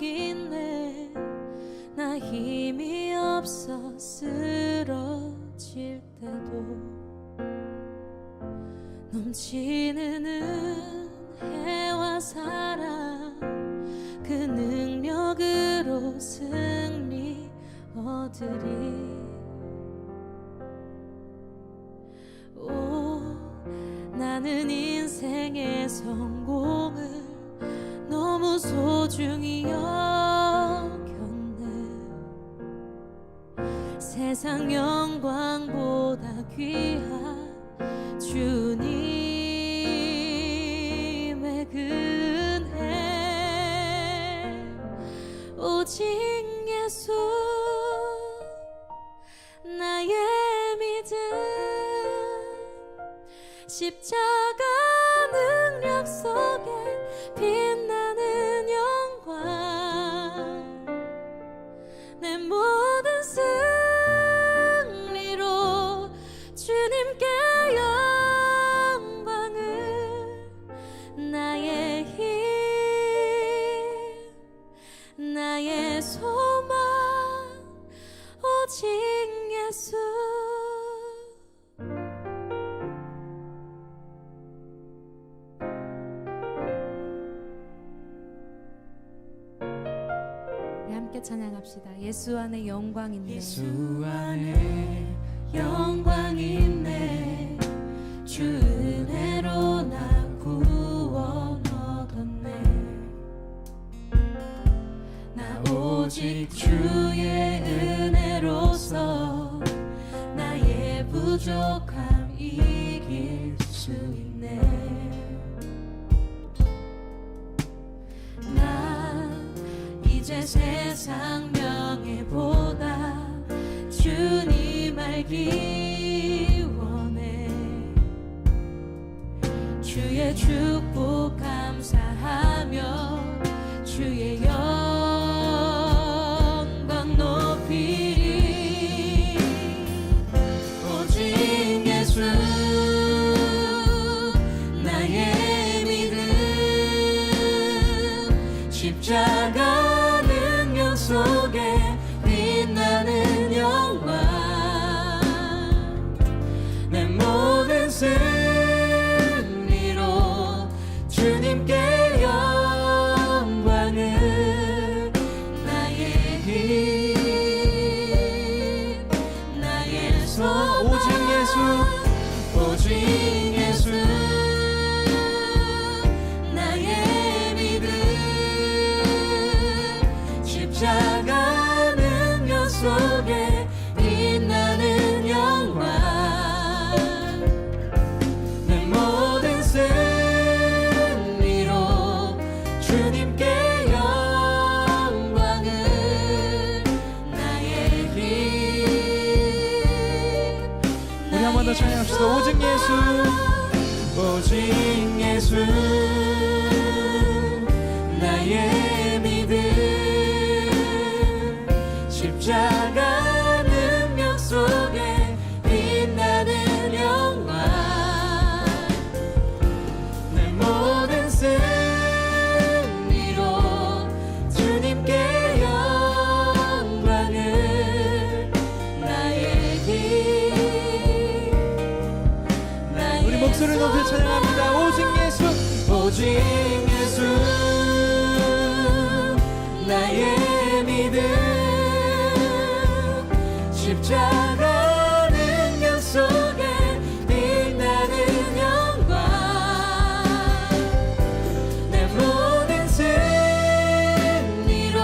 있네. 나 힘이 없어 쓰러질 때도 넘치는 은혜와 사랑, 그 능력으로 승리 얻으리. 오, 나는 인생의 성공을 너무 소중히 여겼네. 세상 영광보다 귀한 주님의 은혜, 오직 예수 나의 믿음, 십자가 능력 속에 빛나는 영광, 내 모든 승리로 주님께 영광을, 나의 힘, 나의 소망, 오직 예수. 함께 찬양합시다. 예수 안에 영광 있네. 예수 안에 영광 있네. 주 은혜로 나 구원 얻었네. 나 오직 주의 은혜로서 나의 부족함 이길 수 있네. 이제 세상 명예보다 주님 알기 원해. 주의 축복 감사하며 주의 영광 높이리. 오직 예수 나의 믿음, 십자가 속에 빛나는 영광, 내 모든 승리로 주님께 영광을, 나의 힘, 나의 소망, 오직 예수, 오직 예수 나의 믿음, 십자가 능력 속에 빛나는 영광, 내 모든 승리로 주님께 영광을, 나의 힘. 우리 한 번 더 찬양합시다. 오직 예수, 오직 예수 나의 믿음, 십자가 능력 속에 빛나는 영광, 내 모든 승리로 주님께 영광을, 나의 길. 우리 목소리를 높여 찬양합니다. 오직 예수, 오직 예수 나의 믿음, 십자가 능력 속에 빛나는 영광, 내 모든 승리로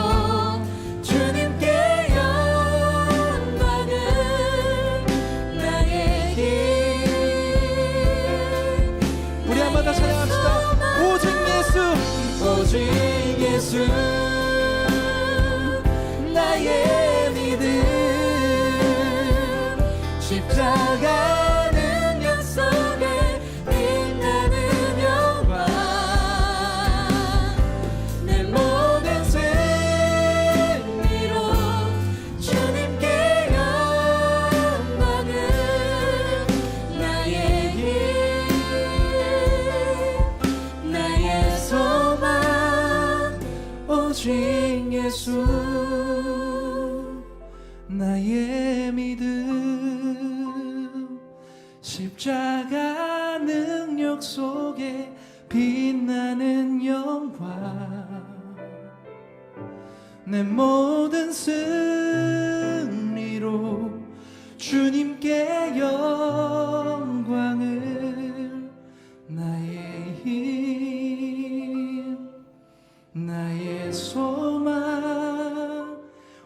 주님께 영광을, 나의 길. 우리 한 번 더 찬양합시다. 오직 예수, 오직 예수 나의 믿음, 십자가 능력 속에 빛나는 영광, 내 모든 승리로 주님께 영광을, 나의 힘, 나의 소망, 오직 오직 예수 나의 믿음 십자가 능력 속에 빛나는 영광 내 모든 승리로 주님께 영광을 나의 힘 나의 소망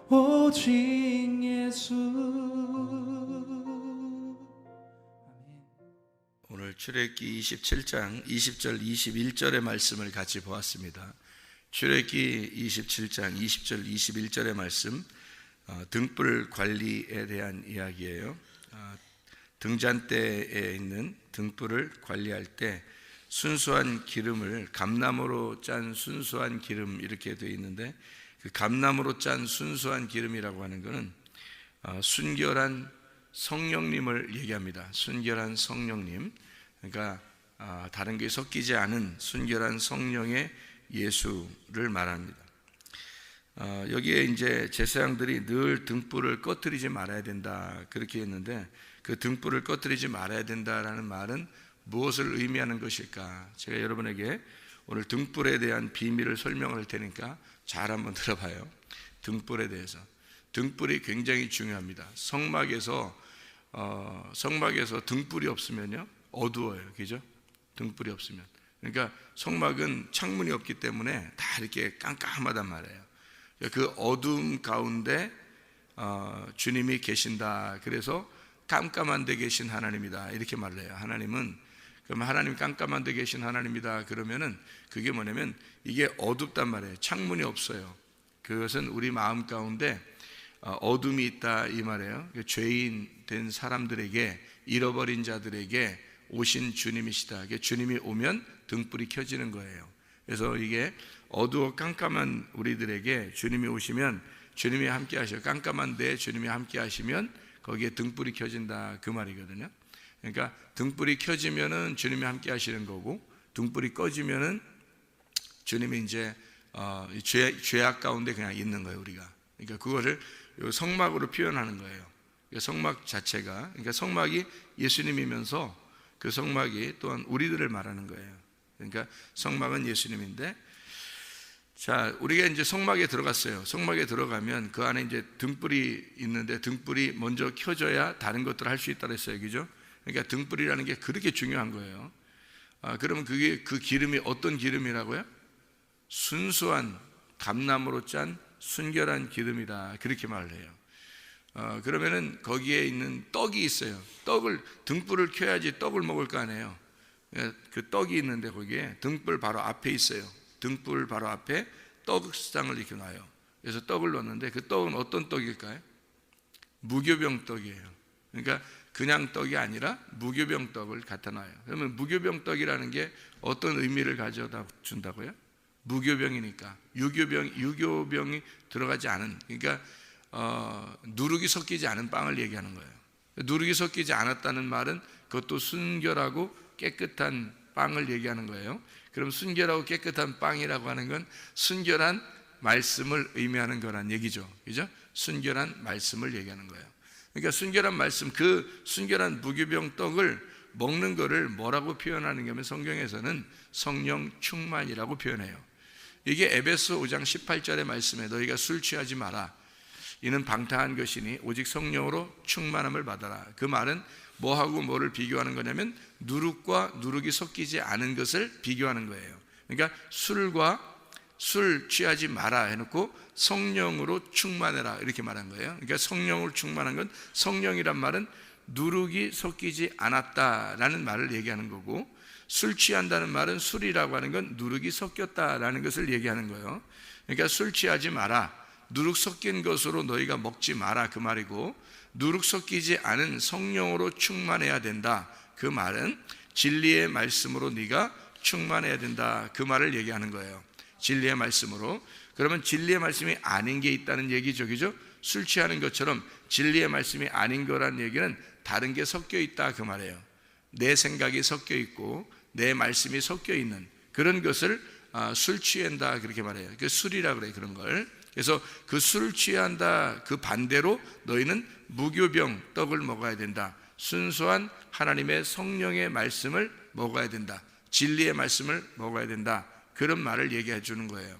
오직 예수. 오늘 출애굽기 27장 20절 21절의 말씀을 같이 보았습니다. 출애굽기 27장 20절 21절의 말씀, 등불 관리에 대한 이야기예요. 등잔대에 있는 등불을 관리할 때 순수한 기름을 감나무로 짠 순수한 기름 이렇게 되어 있는데, 그 감나무로 짠 순수한 기름이라고 하는 것은 순결한 성령님을 얘기합니다. 순결한 성령님, 그러니까 다른 게 섞이지 않은 순결한 성령의 예수를 말합니다. 여기에 이제 제사장들이 늘 등불을 꺼뜨리지 말아야 된다 그렇게 했는데, 그 등불을 꺼뜨리지 말아야 된다라는 말은 무엇을 의미하는 것일까? 제가 여러분에게 오늘 등불에 대한 비밀을 설명할 테니까 잘 한번 들어봐요. 등불에 대해서. 등불이 굉장히 중요합니다. 성막에서 등불이 없으면요 어두워요, 그죠? 등불이 없으면. 그러니까 성막은 창문이 없기 때문에 다 이렇게 깜깜하단 말이에요. 그 어둠 가운데 주님이 계신다. 그래서 깜깜한 데 계신 하나님이다 이렇게 말을 해요. 하나님은, 그러면 하나님 깜깜한 데 계신 하나님이다 그러면은 그게 뭐냐면 이게 어둡단 말이에요. 창문이 없어요. 그것은 우리 마음 가운데 어둠이 있다 이 말이에요. 죄인 된 사람들에게, 잃어버린 자들에게 오신 주님이시다. 주님이 오면 등불이 켜지는 거예요. 그래서 이게 어두워 깜깜한 우리들에게 주님이 오시면 주님이 함께 하셔. 깜깜한 데에 주님이 함께 하시면 거기에 등불이 켜진다 그 말이거든요. 그러니까 등불이 켜지면은 주님이 함께 하시는 거고, 등불이 꺼지면은 주님이 이제 죄악 가운데 그냥 있는 거예요, 우리가. 그러니까 그거를 성막으로 표현하는 거예요. 성막 자체가, 그러니까 성막이 예수님이면서 그 성막이 또한 우리들을 말하는 거예요. 그러니까 성막은 예수님인데, 자, 우리가 이제 성막에 들어갔어요. 성막에 들어가면 그 안에 이제 등불이 있는데, 등불이 먼저 켜져야 다른 것들을 할 수 있다고 했어요, 그죠? 그러니까 등불이라는 게 그렇게 중요한 거예요. 그러면 그게 그 기름이 어떤 기름이라고요? 순수한 감나무로 짠 순결한 기름이다 그렇게 말을 해요. 그러면은 거기에 있는 떡이 있어요. 등불을 켜야지 떡을 먹을 거 아니에요. 그 떡이 있는데 거기에 등불 바로 앞에 있어요. 등불 바로 앞에 떡상을 이렇게 놔요. 그래서 떡을 넣는데 그 떡은 어떤 떡일까요? 무교병 떡이에요. 그러니까 그냥 떡이 아니라 무교병 떡을 갖다 놔요. 그러면 무교병 떡이라는 게 어떤 의미를 가져다 준다고요? 무교병이니까, 유교병이 들어가지 않은, 그러니까 누룩이 섞이지 않은 빵을 얘기하는 거예요. 누룩이 섞이지 않았다는 말은 그것도 순결하고 깨끗한 빵을 얘기하는 거예요. 그럼 순결하고 깨끗한 빵이라고 하는 건 순결한 말씀을 의미하는 거란 얘기죠, 그죠? 순결한 말씀을 얘기하는 거예요. 그러니까 순결한 말씀, 그 순결한 무교병 떡을 먹는 거를 뭐라고 표현하는 게 하면 성경에서는 성령 충만이라고 표현해요. 이게 에베소 5장 18절의 말씀에 너희가 술 취하지 마라. 이는 방탕한 것이니 오직 성령으로 충만함을 받아라. 그 말은 뭐하고 뭐를 비교하는 거냐면 누룩과 누룩이 섞이지 않은 것을 비교하는 거예요. 그러니까 술 취하지 마라 해놓고 성령으로 충만해라 이렇게 말한 거예요. 그러니까 성령으로 충만한 건, 성령이란 말은 누룩이 섞이지 않았다라는 말을 얘기하는 거고, 술 취한다는 말은 술이라고 하는 건 누룩이 섞였다라는 것을 얘기하는 거예요. 그러니까 술 취하지 마라, 누룩 섞인 것으로 너희가 먹지 마라 그 말이고, 누룩 섞이지 않은 성령으로 충만해야 된다 그 말은 진리의 말씀으로 네가 충만해야 된다 그 말을 얘기하는 거예요. 진리의 말씀으로. 그러면 진리의 말씀이 아닌 게 있다는 얘기죠, 그죠? 술 취하는 것처럼 진리의 말씀이 아닌 거란 얘기는 다른 게 섞여 있다 그 말이에요. 내 생각이 섞여 있고 내 말씀이 섞여 있는 그런 것을 술 취한다 그렇게 말해요. 그 술이라 그래 그런 걸. 그래서 그 술 취한다 그 반대로 너희는 무교병 떡을 먹어야 된다. 순수한 하나님의 성령의 말씀을 먹어야 된다. 진리의 말씀을 먹어야 된다. 그런 말을 얘기해 주는 거예요.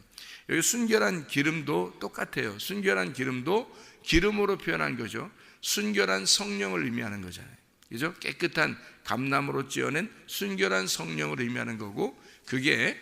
여기 순결한 기름도 똑같아요. 순결한 기름도 기름으로 표현한 거죠. 순결한 성령을 의미하는 거잖아요. 그죠? 깨끗한 감람으로 찌어낸 순결한 성령을 의미하는 거고, 그게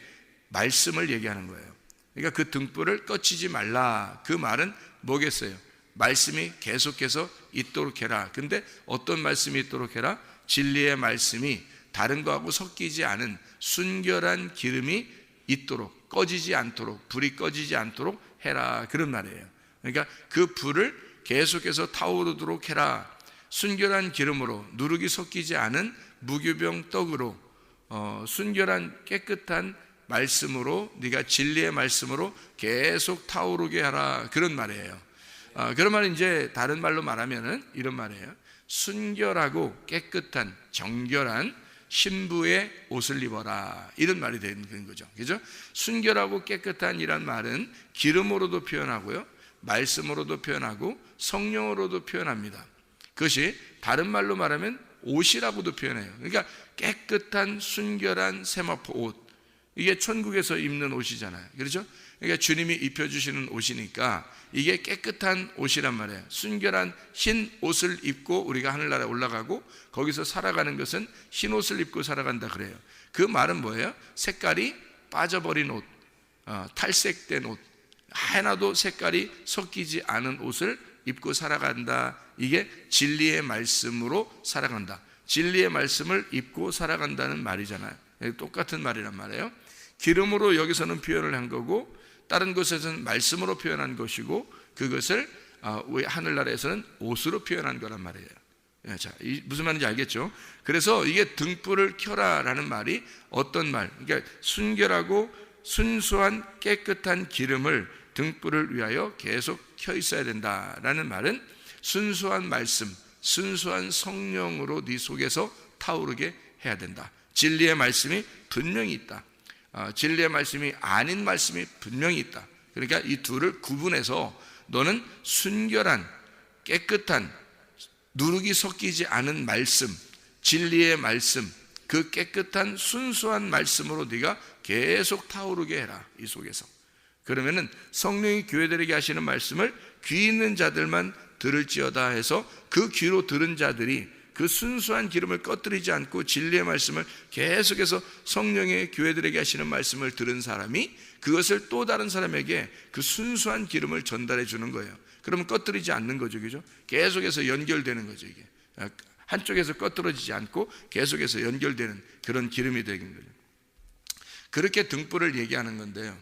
말씀을 얘기하는 거예요. 그러니까 그 등불을 꺼치지 말라. 그 말은 뭐겠어요? 말씀이 계속해서 있도록 해라. 근데 어떤 말씀이 있도록 해라? 진리의 말씀이 다른 거하고 섞이지 않은 순결한 기름이 있도록, 꺼지지 않도록, 불이 꺼지지 않도록 해라. 그런 말이에요. 그러니까 그 불을 계속해서 타오르도록 해라. 순결한 기름으로, 누룩이 섞이지 않은 무교병 떡으로, 순결한 깨끗한 말씀으로, 네가 진리의 말씀으로 계속 타오르게 하라. 그런 말이에요. 그런 말은 이제 다른 말로 말하면은 이런 말이에요. 순결하고 깨끗한 정결한 신부의 옷을 입어라. 이런 말이 되는 거죠. 그죠? 순결하고 깨끗한 이란 말은 기름으로도 표현하고요, 말씀으로도 표현하고 성령으로도 표현합니다. 그것이 다른 말로 말하면 옷이라고도 표현해요. 그러니까 깨끗한 순결한 세마포 옷, 이게 천국에서 입는 옷이잖아요. 그렇죠? 그러니까 주님이 입혀주시는 옷이니까 이게 깨끗한 옷이란 말이에요. 순결한 흰 옷을 입고 우리가 하늘나라에 올라가고, 거기서 살아가는 것은 흰 옷을 입고 살아간다 그래요. 그 말은 뭐예요? 색깔이 빠져버린 옷, 탈색된 옷, 하나도 색깔이 섞이지 않은 옷을 입고 살아간다. 이게 진리의 말씀으로 살아간다. 진리의 말씀을 입고 살아간다는 말이잖아요. 똑같은 말이란 말이에요. 기름으로 여기서는 표현을 한 거고, 다른 곳에서는 말씀으로 표현한 것이고, 그것을 하늘나라에서는 옷으로 표현한 거란 말이에요. 자, 무슨 말인지 알겠죠? 그래서 이게 등불을 켜라라는 말이 어떤 말? 그러니까 순결하고 순수한 깨끗한 기름을 등불을 위하여 계속 켜 있어야 된다라는 말은 순수한 말씀, 순수한 성령으로 네 속에서 타오르게 해야 된다. 진리의 말씀이 분명히 있다. 진리의 말씀이 아닌 말씀이 분명히 있다. 그러니까 이 둘을 구분해서 너는 순결한 깨끗한 누룩이 섞이지 않은 말씀, 진리의 말씀, 그 깨끗한 순수한 말씀으로 네가 계속 타오르게 해라. 이 속에서. 그러면은 성령이 교회들에게 하시는 말씀을 귀 있는 자들만 들을지어다 해서, 그 귀로 들은 자들이 그 순수한 기름을 꺼뜨리지 않고 진리의 말씀을 계속해서 성령의 교회들에게 하시는 말씀을 들은 사람이 그것을 또 다른 사람에게 그 순수한 기름을 전달해 주는 거예요. 그러면 꺼뜨리지 않는 거죠. 그죠? 계속해서 연결되는 거죠. 이게 한쪽에서 꺼뜨려지지 않고 계속해서 연결되는 그런 기름이 되는 거죠. 그렇게 등불을 얘기하는 건데요,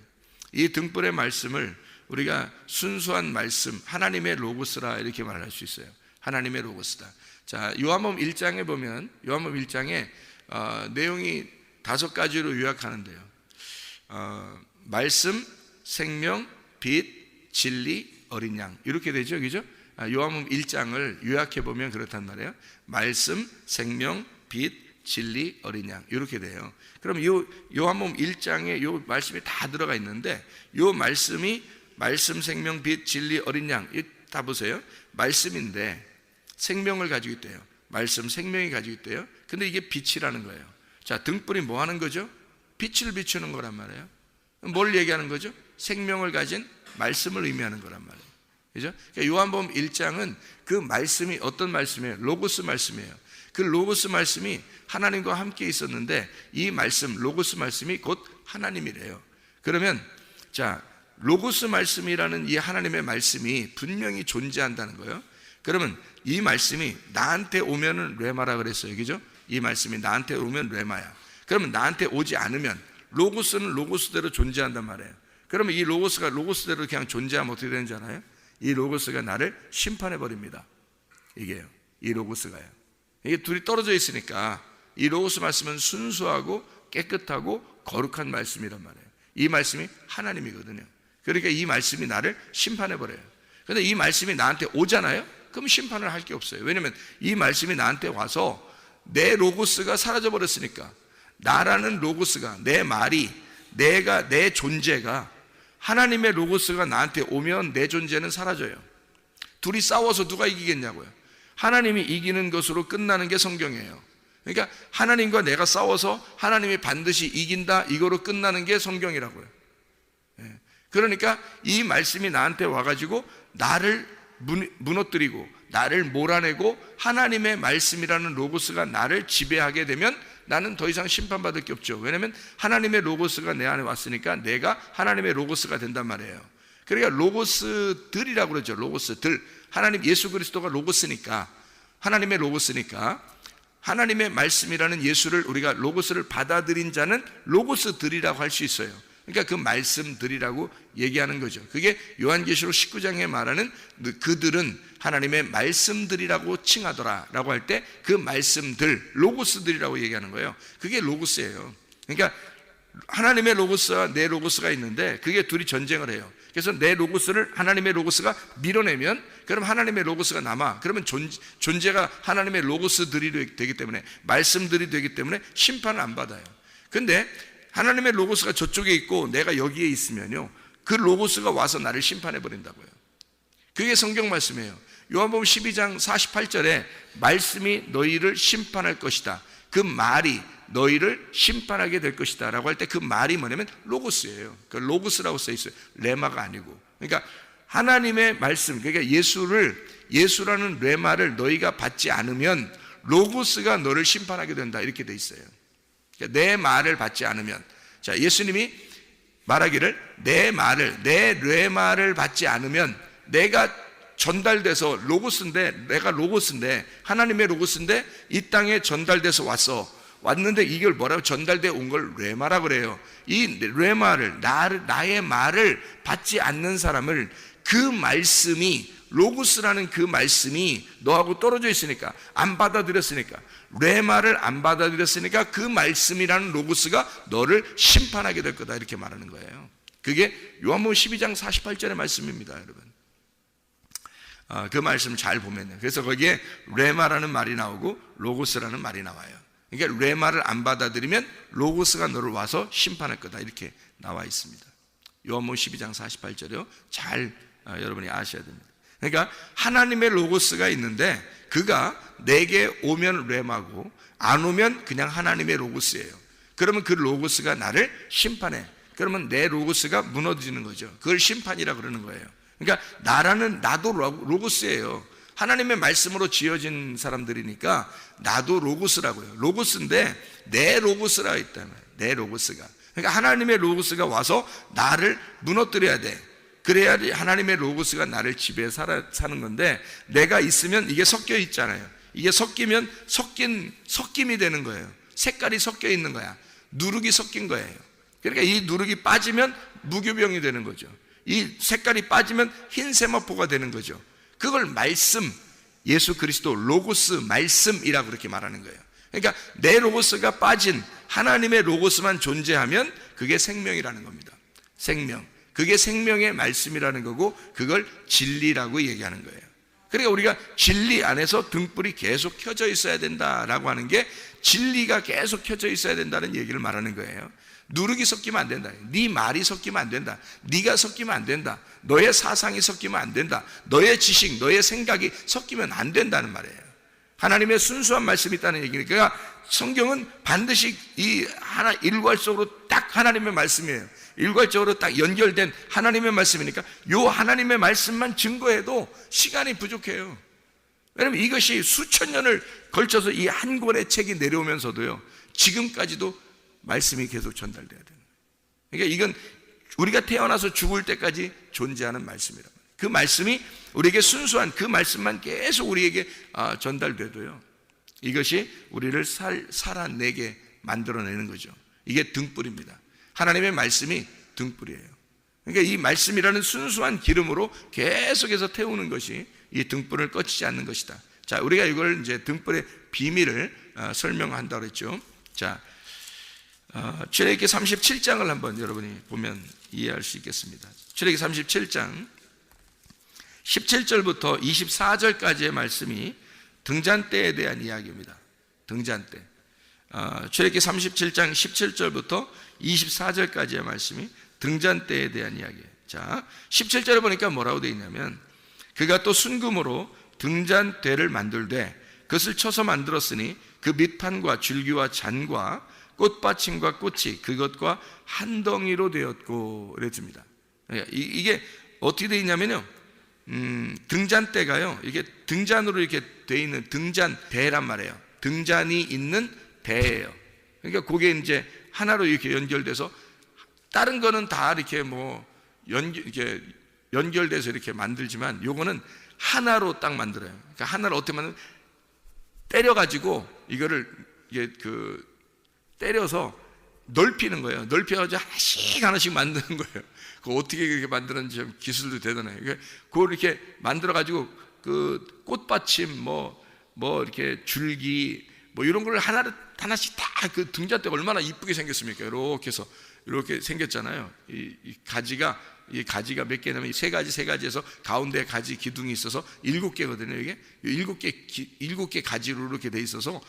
이 등불의 말씀을 우리가 순수한 말씀, 하나님의 로고스라 이렇게 말할 수 있어요. 하나님의 로고스다. 자, 요한복음 1장에 보면, 요한복음 1장에 내용이 5가지로 요약하는데요, 말씀, 생명, 빛, 진리, 어린 양, 이렇게 되죠. 그죠? 요한복음 1장을 요약해 보면 그렇단 말이에요. 말씀, 생명, 빛, 진리, 어린 양, 이렇게 돼요. 그럼 요한복음 1장에 요 말씀이 다 들어가 있는데, 요 말씀이 말씀, 생명, 빛, 진리, 어린 양, 다 보세요. 말씀인데 생명을 가지고 있대요. 말씀, 생명이 가지고 있대요. 근데 이게 빛이라는 거예요. 자, 등불이 뭐 하는 거죠? 빛을 비추는 거란 말이에요. 뭘 얘기하는 거죠? 생명을 가진 말씀을 의미하는 거란 말이에요. 그죠? 그러니까 요한복음 1장은 그 말씀이 어떤 말씀이에요? 로고스 말씀이에요. 그 로고스 말씀이 하나님과 함께 있었는데, 이 말씀, 로고스 말씀이 곧 하나님이래요. 그러면 자, 로고스 말씀이라는 이 하나님의 말씀이 분명히 존재한다는 거예요. 그러면 이 말씀이 나한테 오면은 레마라 그랬어요. 그죠? 이 말씀이 나한테 오면 레마야. 그러면 나한테 오지 않으면 로고스는 로고스대로 존재한단 말이에요. 그러면 이 로고스가 로고스대로 그냥 존재하면 어떻게 되는지 알아요? 이 로고스가 나를 심판해 버립니다. 이게요. 이 로고스가요. 이게 둘이 떨어져 있으니까 이 로고스 말씀은 순수하고 깨끗하고 거룩한 말씀이란 말이에요. 이 말씀이 하나님이거든요. 그러니까 이 말씀이 나를 심판해 버려요. 그런데 이 말씀이 나한테 오잖아요? 그럼 심판을 할 게 없어요. 왜냐하면 이 말씀이 나한테 와서 내 로고스가 사라져 버렸으니까, 나라는 로고스가, 내 말이, 내 존재가 하나님의 로고스가 나한테 오면 내 존재는 사라져요. 둘이 싸워서 누가 이기겠냐고요. 하나님이 이기는 것으로 끝나는 게 성경이에요. 그러니까 하나님과 내가 싸워서 하나님이 반드시 이긴다, 이거로 끝나는 게 성경이라고요. 그러니까 이 말씀이 나한테 와가지고 나를 무너뜨리고 나를 몰아내고 하나님의 말씀이라는 로고스가 나를 지배하게 되면 나는 더 이상 심판받을 게 없죠. 왜냐하면 하나님의 로고스가 내 안에 왔으니까 내가 하나님의 로고스가 된단 말이에요. 그러니까 로고스들이라고 그러죠. 로고스들. 하나님 예수 그리스도가 로고스니까, 하나님의 로고스니까 하나님의 말씀이라는 예수를 우리가 로고스를 받아들인 자는 로고스들이라고 할 수 있어요. 그러니까 그 말씀들이라고 얘기하는 거죠. 그게 요한계시록 19장에 말하는 그들은 하나님의 말씀들이라고 칭하더라 라고 할 때 그 말씀들, 로고스들이라고 얘기하는 거예요. 그게 로고스예요. 그러니까 하나님의 로고스와 내 로고스가 있는데 그게 둘이 전쟁을 해요. 그래서 내 로고스를 하나님의 로고스가 밀어내면 그럼 하나님의 로고스가 남아. 그러면 존재가 하나님의 로고스들이 되기 때문에, 말씀들이 되기 때문에 심판을 안 받아요. 근데 하나님의 로고스가 저쪽에 있고 내가 여기에 있으면요, 그 로고스가 와서 나를 심판해 버린다고요. 그게 성경 말씀이에요. 요한복음 12장 48절에 말씀이 너희를 심판할 것이다, 그 말이 너희를 심판하게 될 것이다 라고 할 때 그 말이 뭐냐면 로고스예요. 그 로고스라고 써 있어요. 레마가 아니고. 그러니까 하나님의 말씀, 그러니까 예수라는 레마를 너희가 받지 않으면 로고스가 너를 심판하게 된다, 이렇게 돼 있어요. 그러니까 내 말을 받지 않으면, 자, 예수님이 말하기를 내 레마를 받지 않으면, 내가 전달돼서 내가 로고스인데, 하나님의 로고스인데 이 땅에 전달돼서 왔는데 이걸 뭐라고 전달돼 온 걸 레마라 그래요. 이 레마를, 나의 말을 받지 않는 사람을, 그 말씀이, 로고스라는 그 말씀이 너하고 떨어져 있으니까, 안 받아들였으니까, 레마를 안 받아들였으니까 그 말씀이라는 로고스가 너를 심판하게 될 거다, 이렇게 말하는 거예요. 그게 요한복음 12장 48절의 말씀입니다, 여러분. 그 말씀을 잘 보면요, 그래서 거기에 레마라는 말이 나오고 로고스라는 말이 나와요. 그러니까 레마를 안 받아들이면 로고스가 너를 와서 심판할 거다, 이렇게 나와 있습니다. 요한복음 12장 48절이요. 잘 여러분이 아셔야 됩니다. 그러니까 하나님의 로고스가 있는데 그가 내게 오면 레마고 안 오면 그냥 하나님의 로고스예요. 그러면 그 로고스가 나를 심판해. 그러면 내 로고스가 무너지는 거죠. 그걸 심판이라고 그러는 거예요. 그러니까 나도 로고스예요. 하나님의 말씀으로 지어진 사람들이니까 나도 로고스라고요. 로고스인데 내 로고스라 있다면, 내 로고스가, 그러니까 하나님의 로고스가 와서 나를 무너뜨려야 돼. 그래야 하나님의 로고스가 나를 지배해 사는 건데, 내가 있으면 이게 섞여 있잖아요. 이게 섞이면 섞임이 되는 거예요. 색깔이 섞여 있는 거야. 누룩이 섞인 거예요. 그러니까 이 누룩이 빠지면 무교병이 되는 거죠. 이 색깔이 빠지면 흰 세마포가 되는 거죠. 그걸 말씀, 예수 그리스도 로고스 말씀이라고 그렇게 말하는 거예요. 그러니까 내 로고스가 빠진 하나님의 로고스만 존재하면 그게 생명이라는 겁니다. 생명. 그게 생명의 말씀이라는 거고, 그걸 진리라고 얘기하는 거예요. 그러니까 우리가 진리 안에서 등불이 계속 켜져 있어야 된다라고 하는 게, 진리가 계속 켜져 있어야 된다는 얘기를 말하는 거예요. 누룩이 섞이면 안 된다. 네 말이 섞이면 안 된다. 네가 섞이면 안 된다. 너의 사상이 섞이면 안 된다. 너의 지식, 너의 생각이 섞이면 안 된다는 말이에요. 하나님의 순수한 말씀이 있다는 얘기니까, 그러니까 성경은 반드시 일괄적으로 딱 하나님의 말씀이에요. 일괄적으로 딱 연결된 하나님의 말씀이니까 요 하나님의 말씀만 증거해도 시간이 부족해요. 왜냐하면 이것이 수천 년을 걸쳐서 이 한 권의 책이 내려오면서도요, 지금까지도 말씀이 계속 전달돼야 되는 거예요. 그러니까 이건 우리가 태어나서 죽을 때까지 존재하는 말씀이란 말이에요. 그 말씀이 우리에게 순수한 그 말씀만 계속 우리에게 전달돼도요, 이것이 우리를 살아내게 만들어내는 거죠. 이게 등불입니다. 하나님의 말씀이 등불이에요. 그러니까 이 말씀이라는 순수한 기름으로 계속해서 태우는 것이 이 등불을 꺼지지 않는 것이다. 자, 우리가 이걸 이제 등불의 비밀을 설명한다고 했죠. 자, 출애굽기 37장을 한번 여러분이 보면 이해할 수 있겠습니다. 출애굽기 37장 17절부터 24절까지의 말씀이 등잔대에 대한 이야기입니다. 등잔대. 출애굽기 37장 17절부터 24절까지의 말씀이 등잔대에 대한 이야기예요. 자, 17절에 보니까 뭐라고 되어 있냐면, 그가 또 순금으로 등잔대를 만들되 그것을 쳐서 만들었으니 그 밑판과 줄기와 잔과 꽃받침과 꽃이 그것과 한 덩이로 되었고, 그랬습니다. 이게 어떻게 되어 있냐면요, 등잔대가요, 이게 등잔으로 이렇게 되어 있는 등잔대란 말이에요. 등잔이 있는 대예요. 그러니까 그게 이제 하나로 이렇게 연결돼서, 다른 거는 다 이렇게 이렇게 연결돼서 이렇게 만들지만 요거는 하나로 딱 만들어요. 그러니까 하나를 어떻게 만드는, 때려가지고 이거를 이게 때려서 넓히는 거예요. 넓혀가지고 하나씩 만드는 거예요. 그 어떻게 그렇게 만드는지 좀 기술도 대단해요. 그걸 이렇게 만들어가지고 그 꽃받침 이렇게 줄기 이런 걸 하나씩 다, 그 등잔대가 얼마나 이쁘게 생겼습니까? 이렇게 해서 이렇게 생겼잖아요. 이 가지가 몇 개냐면 세 가지에서 가운데 가지 기둥이 있어서 7개거든요. 이게 7개 가지로 이렇게 돼 있어서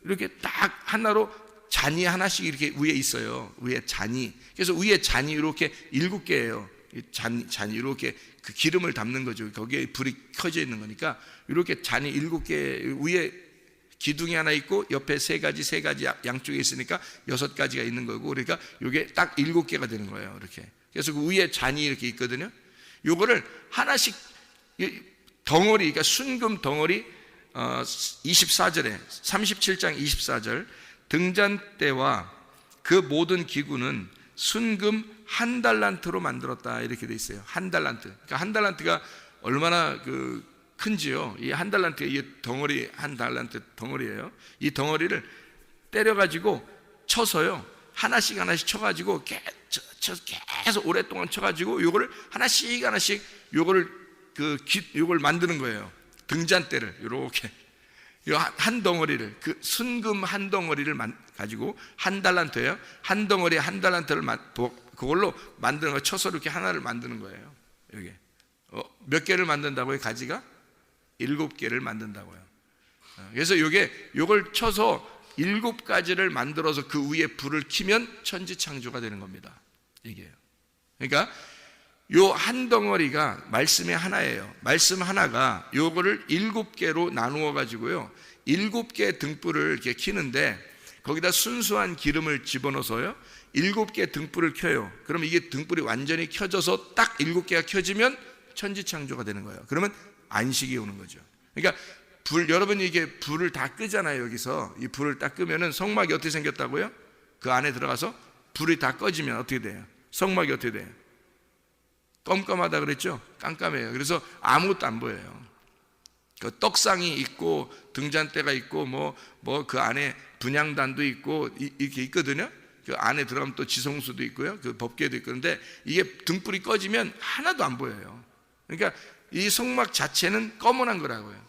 이렇게 딱 하나로 잔이 하나씩 이렇게 위에 있어요. 위에 잔이. 그래서 위에 잔이 이렇게 7개예요. 잔이 이렇게 그 기름을 담는 거죠. 거기에 불이 켜져 있는 거니까 이렇게 잔이 7개, 위에 기둥이 하나 있고 옆에 세 가지 양쪽에 있으니까 6가지가 있는 거고, 그러니까 이게 딱 7개가 되는 거예요. 이렇게. 그래서 그 위에 잔이 이렇게 있거든요. 요거를 하나씩 덩어리, 그러니까 순금 덩어리, 24절에 37장 24절, 등잔대와 그 모든 기구는 순금 1달란트로 만들었다, 이렇게 돼 있어요. 1달란트. 그러니까 1달란트가 얼마나 큰지요. 이 1달란트의 이 덩어리, 1달란트 덩어리예요. 이 덩어리를 때려가지고 쳐서요, 하나씩 쳐가지고 계속 오랫동안 쳐가지고 요거를 하나씩 요걸 만드는 거예요. 등잔대를 이렇게 한 덩어리를, 그 순금 한 덩어리를 가지고 1달란트예요. 한 덩어리 1달란트를 그걸로 만드는 거, 쳐서 이렇게 하나를 만드는 거예요. 여기 몇 개를 만든다고요? 가지가 7개를 만든다고요. 그래서 요걸 쳐서 7가지를 만들어서 그 위에 불을 켜면 천지창조가 되는 겁니다. 이게요. 그러니까 요 한 덩어리가 말씀의 하나예요. 말씀 하나가 요거를 7개로 나누어 가지고요, 7개 등불을 이렇게 켜는데 거기다 순수한 기름을 집어넣어서요 7개 등불을 켜요. 그럼 이게 등불이 완전히 켜져서 딱 7개가 켜지면 천지창조가 되는 거예요. 그러면 안식이 오는 거죠. 그러니까 여러분이 이게 불을 다 끄잖아요. 여기서 이 불을 딱 끄면은 성막이 어떻게 생겼다고요? 그 안에 들어가서 불이 다 꺼지면 어떻게 돼요? 성막이 어떻게 돼요? 껌껌하다 그랬죠? 깜깜해요. 그래서 아무것도 안 보여요. 그 떡상이 있고 등잔대가 있고 그 안에 분향단도 있고 이렇게 있거든요. 그 안에 들어가면 또 지성수도 있고요. 그 법궤도 있고. 그런데 이게 등불이 꺼지면 하나도 안 보여요. 그러니까 이 성막 자체는 검은한 거라고요.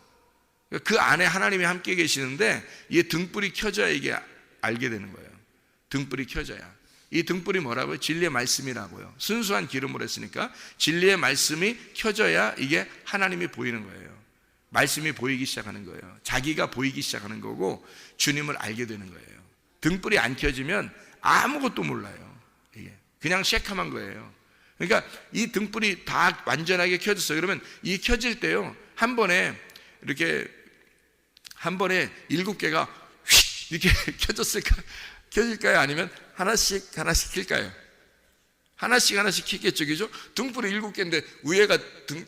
그 안에 하나님이 함께 계시는데 이게 등불이 켜져야 이게 알게 되는 거예요. 등불이 켜져야. 이 등불이 뭐라고요? 진리의 말씀이라고요. 순수한 기름으로 했으니까 진리의 말씀이 켜져야 이게 하나님이 보이는 거예요. 말씀이 보이기 시작하는 거예요. 자기가 보이기 시작하는 거고 주님을 알게 되는 거예요. 등불이 안 켜지면 아무것도 몰라요. 이게 그냥 새카만 거예요. 그러니까 이 등불이 다 완전하게 켜졌어요. 그러면 이 켜질 때요, 한 번에 7개가 휙 이렇게 켜질까요? 아니면 하나씩 킬까요? 하나씩 켜겠죠, 그죠? 등불이 7개인데 위에가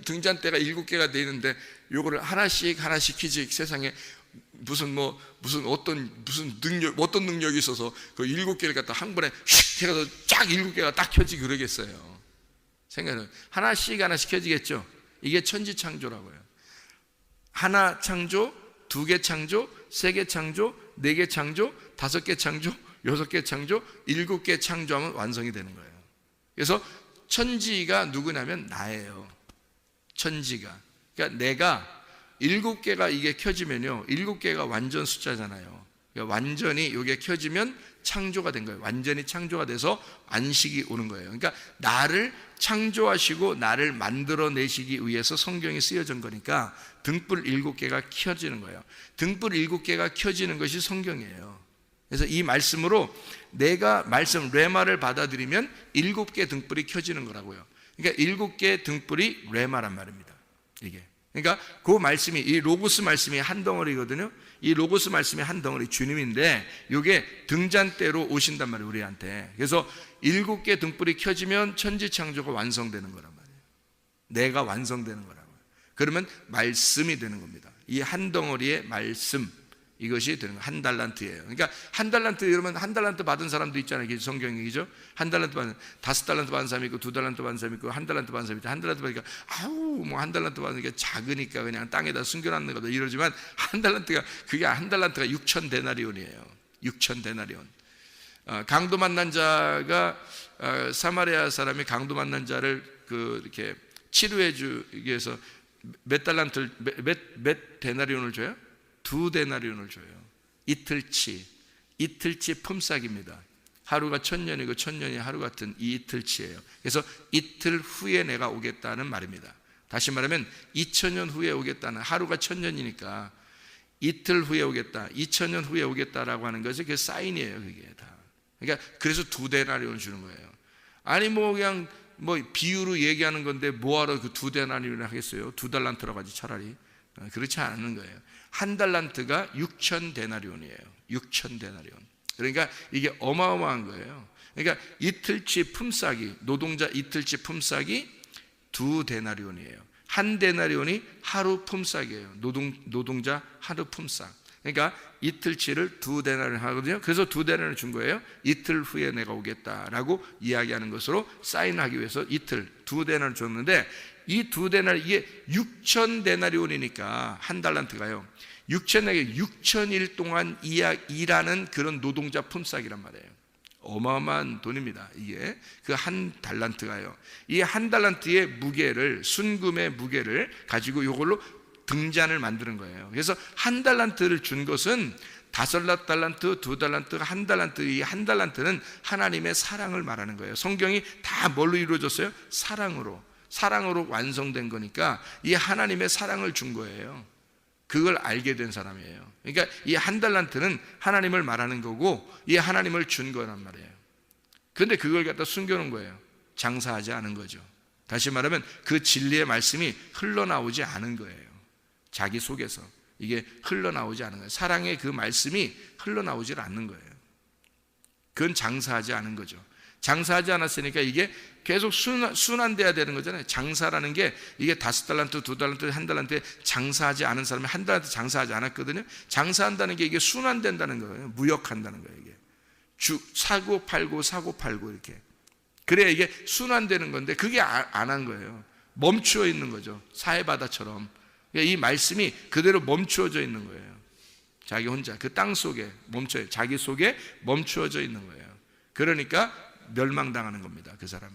등잔대가 7개가 돼 있는데 요거를 하나씩 켜지. 세상에 무슨 어떤 능력이 있어서 그 7개를 갖다 한 번에 휙 해서 쫙 7개가 딱 켜지고 그러겠어요? 생각해요. 하나씩 켜지겠죠? 이게 천지창조라고요. 하나 창조, 2개 창조, 3개 창조, 4개 창조, 5개 창조, 6개 창조, 7개 창조하면 완성이 되는 거예요. 그래서 천지가 누구냐면 나예요. 천지가. 그러니까 내가 7개가 이게 켜지면요, 7개가 완전 숫자잖아요. 그러니까 완전히 이게 켜지면 창조가 된 거예요. 완전히 창조가 돼서 안식이 오는 거예요. 그러니까 나를 창조하시고 나를 만들어내시기 위해서 성경이 쓰여진 거니까 등불 7개가 켜지는 거예요. 등불 7개가 켜지는 것이 성경이에요. 그래서 이 말씀으로 내가 말씀 레마를 받아들이면 7개 등불이 켜지는 거라고요. 그러니까 7개 등불이 레마란 말입니다. 이게. 그러니까 그 말씀이, 이 로고스 말씀이 한 덩어리거든요. 이 로고스 말씀이 한 덩어리 주님인데 이게 등잔대로 오신단 말이에요, 우리한테. 그래서 7개 등불이 켜지면 천지창조가 완성되는 거란 말이에요. 내가 완성되는 거라고요. 그러면 말씀이 되는 겁니다. 이 한 덩어리의 말씀, 이것이 되는 거예요. 한 달란트예요. 그러니까 한 달란트, 여러분 한 달란트 받은 사람도 있잖아요. 성경이죠. 한 달란트 받은, 5달란트 받은 사람이 있고 2달란트 받은 사람이 있고 한 달란트 받은 사람이 있고, 한 달란트 받으니까 아우 뭐 한 달란트 받으니까 작으니까 그냥 땅에다 숨겨놨는 거다 이러지만 한 달란트가, 그게 한 달란트가 6천 데나리온이에요. 6천 데나리온. 강도 만난 자가 사마리아 사람이 강도 만난 자를 이렇게 치료해 주기 위해서 몇 데나리온을 줘요? 2데나리온을 줘요. 이틀치 품삯입니다. 하루가 1000년이고 1000년이 하루 같은 이 이틀치예요. 그래서 이틀 후에 내가 오겠다는 말입니다. 다시 말하면 2000년 후에 오겠다는, 하루가 1000년이니까 이틀 후에 오겠다, 2000년 후에 오겠다라고 하는 것이 그 사인이에요. 그게 다. 그러니까 그래서 2데나리온을 주는 거예요. 아니 뭐 그냥 뭐 비유로 얘기하는 건데 뭐하러 그 2데나리온을 하겠어요? 2달란트라고 하지 차라리. 그렇지 않은 거예요. 한 달란트가 6천 데나리온이에요. 6천 데나리온. 그러니까 이게 어마어마한 거예요. 그러니까 이틀치 품삯이, 노동자 이틀치 품삯이 2데나리온이에요. 한 데나리온이 하루 품삯이에요. 노동자 하루 품삯. 그러니까 이틀치를 2데나리온 하거든요. 그래서 2데나리온을 준 거예요. 이틀 후에 내가 오겠다라고 이야기하는 것으로 사인하기 위해서 이틀 2데나리온을 줬는데, 이 2데나리온, 이게 6천 데나리온이니까 한 달란트가요 6천일 동안 일하는 그런 노동자 품삯이란 말이에요. 어마어마한 돈입니다. 이게 그 한 달란트가요, 이 한 달란트의 무게를, 순금의 무게를 가지고 이걸로 등잔을 만드는 거예요. 그래서 한 달란트를 준 것은 5달란트, 2달란트, 한 달란트, 이 한 달란트는 하나님의 사랑을 말하는 거예요. 성경이 다 뭘로 이루어졌어요? 사랑으로 완성된 거니까 이 하나님의 사랑을 준 거예요. 그걸 알게 된 사람이에요. 그러니까 이 한 달란트는 하나님을 말하는 거고 이 하나님을 준 거란 말이에요. 그런데 그걸 갖다 숨겨놓은 거예요. 장사하지 않은 거죠. 다시 말하면 그 진리의 말씀이 흘러나오지 않은 거예요. 자기 속에서 이게 흘러나오지 않은 거예요. 사랑의 그 말씀이 흘러나오지 않는 거예요. 그건 장사하지 않은 거죠. 장사하지 않았으니까 이게 계속 순환돼야 되는 거잖아요. 장사라는 게 이게 5달란트, 2달란트, 한 달란트에 장사하지 않은 사람이 한 달란트 장사하지 않았거든요. 장사한다는 게 이게 순환된다는 거예요. 무역한다는 거예요. 이게 사고 팔고 이렇게. 그래야 이게 순환되는 건데 그게 안 한 거예요. 멈추어 있는 거죠. 사해바다처럼. 이 말씀이 그대로 멈추어져 있는 거예요. 자기 혼자 그 땅 속에 자기 속에 멈추어져 있는 거예요. 그러니까 멸망당하는 겁니다. 그 사람이.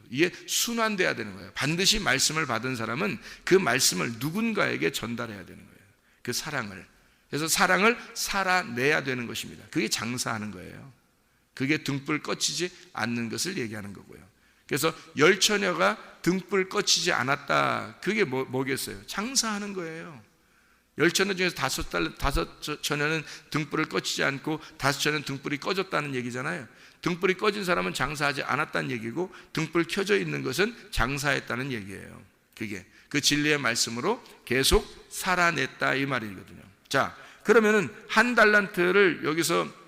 이게 순환돼야 되는 거예요. 반드시 말씀을 받은 사람은 그 말씀을 누군가에게 전달해야 되는 거예요. 그 사랑을. 그래서 사랑을 살아내야 되는 것입니다. 그게 장사하는 거예요. 그게 등불 꺼치지 않는 것을 얘기하는 거고요. 그래서 10처녀가 등불 꺼치지 않았다. 그게 뭐겠어요? 장사하는 거예요. 10처녀 중에서 5처녀는 등불을 꺼치지 않고 5처녀는 등불이 꺼졌다는 얘기잖아요. 등불이 꺼진 사람은 장사하지 않았다는 얘기고 등불 켜져 있는 것은 장사했다는 얘기예요. 그게 그 진리의 말씀으로 계속 살아냈다 이 말이거든요. 자, 그러면은 한 달란트를 여기서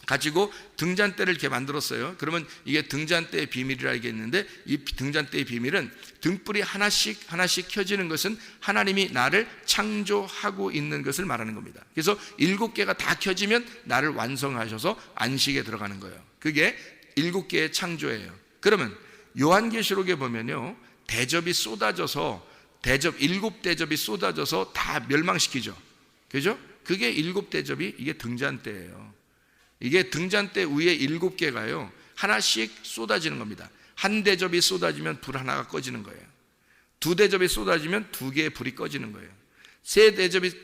가지고 등잔대를 이렇게 만들었어요. 그러면 이게 등잔대의 비밀이라 알겠는데, 이 등잔대의 비밀은 등불이 하나씩 켜지는 것은 하나님이 나를 창조하고 있는 것을 말하는 겁니다. 그래서 7개가 다 켜지면 나를 완성하셔서 안식에 들어가는 거예요. 그게 7개의 창조예요. 그러면 요한계시록에 보면요, 대접이 쏟아져서 7대접이 쏟아져서 다 멸망시키죠. 그죠? 그게 7대접이 이게 등잔대예요. 이게 등잔대 위에 7개가요 하나씩 쏟아지는 겁니다. 한 대접이 쏟아지면 불 하나가 꺼지는 거예요. 2대접이 쏟아지면 2개의 불이 꺼지는 거예요. 3대접이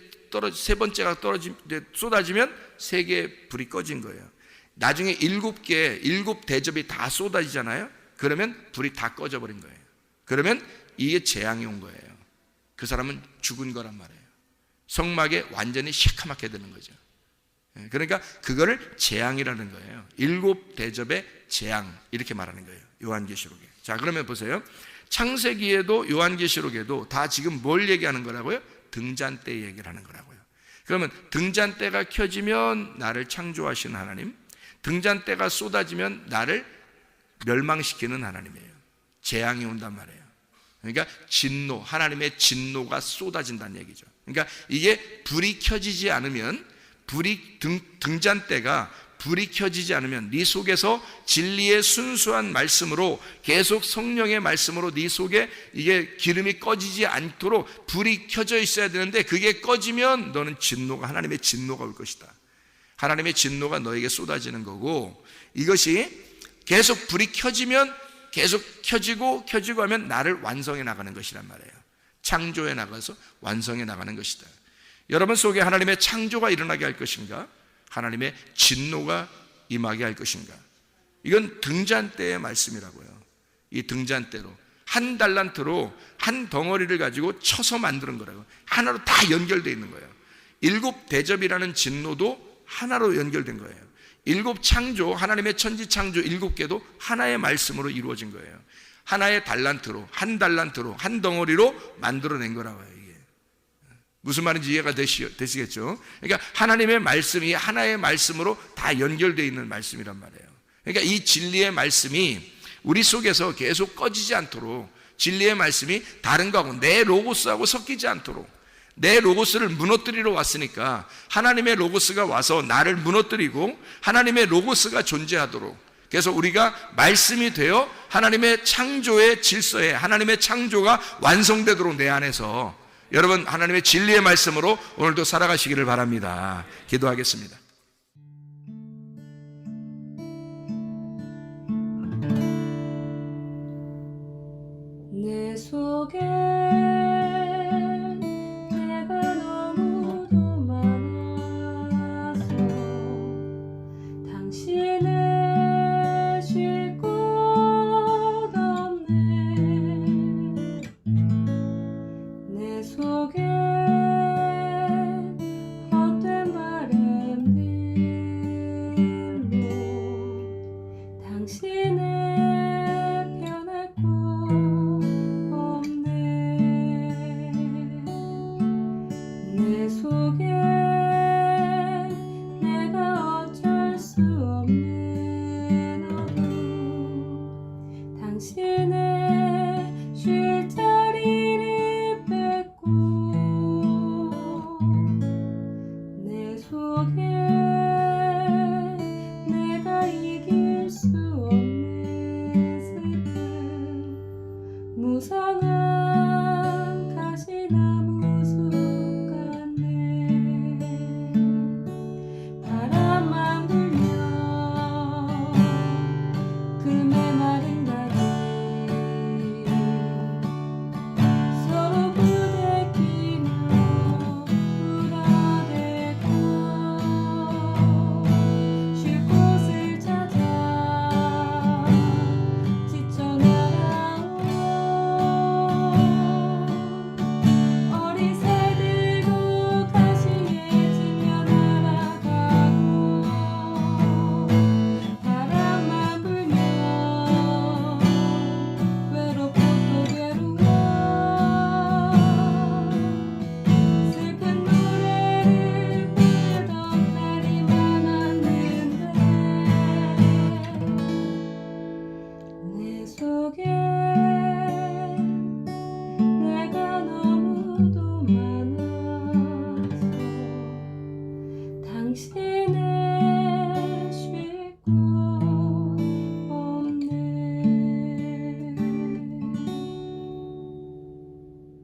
세 번째가 쏟아지면 3개의 불이 꺼진 거예요. 나중에 7대접이 다 쏟아지잖아요. 그러면 불이 다 꺼져버린 거예요. 그러면 이게 재앙이 온 거예요. 그 사람은 죽은 거란 말이에요. 성막에 완전히 시커멓게 되는 거죠. 그러니까 그거를 재앙이라는 거예요. 7 대접의 재앙 이렇게 말하는 거예요, 요한계시록에. 자, 그러면 보세요. 창세기에도 요한계시록에도 다 지금 뭘 얘기하는 거라고요? 등잔대 얘기를 하는 거라고요. 그러면 등잔대가 켜지면 나를 창조하시는 하나님, 등잔대가 쏟아지면 나를 멸망시키는 하나님이에요. 재앙이 온단 말이에요. 그러니까 진노, 하나님의 진노가 쏟아진다는 얘기죠. 그러니까 이게 불이 켜지지 않으면, 등잔대가 불이 켜지지 않으면 네 속에서 진리의 순수한 말씀으로, 계속 성령의 말씀으로 네 속에 이게 기름이 꺼지지 않도록 불이 켜져 있어야 되는데, 그게 꺼지면 너는 진노가, 하나님의 진노가 올 것이다. 하나님의 진노가 너에게 쏟아지는 거고, 이것이 계속 불이 켜지면 계속 켜지고 하면 나를 완성해 나가는 것이란 말이에요. 창조해 나가서 완성해 나가는 것이다. 여러분 속에 하나님의 창조가 일어나게 할 것인가? 하나님의 진노가 임하게 할 것인가? 이건 등잔대의 말씀이라고요. 이 등잔대로 한 달란트로 한 덩어리를 가지고 쳐서 만드는 거라고. 하나로 다 연결되어 있는 거예요. 7 대접이라는 진노도 하나로 연결된 거예요. 7 창조, 하나님의 천지 창조 7개도 하나의 말씀으로 이루어진 거예요. 하나의 달란트로, 한 달란트로, 한 덩어리로 만들어낸 거라고요. 이게 무슨 말인지 이해가 되시겠죠? 그러니까 하나님의 말씀이 하나의 말씀으로 다 연결되어 있는 말씀이란 말이에요. 그러니까 이 진리의 말씀이 우리 속에서 계속 꺼지지 않도록, 진리의 말씀이 다른 거하고 내 로고스하고 섞이지 않도록, 내 로고스를 무너뜨리러 왔으니까 하나님의 로고스가 와서 나를 무너뜨리고 하나님의 로고스가 존재하도록, 그래서 우리가 말씀이 되어 하나님의 창조의 질서에, 하나님의 창조가 완성되도록 내 안에서 여러분 하나님의 진리의 말씀으로 오늘도 살아가시기를 바랍니다. 기도하겠습니다. 내 속에 내가 너무도 많아서 당신을 쉴 곳 없네. 내 속에 헛된 바램들로 당신을 변할 곳 없네. 내 속에 내가 어쩔 수 없는 어둠, 당신의 쉴 자리를 뺏고 내 속에 내가 이길 수 없는 슬픔, 무성한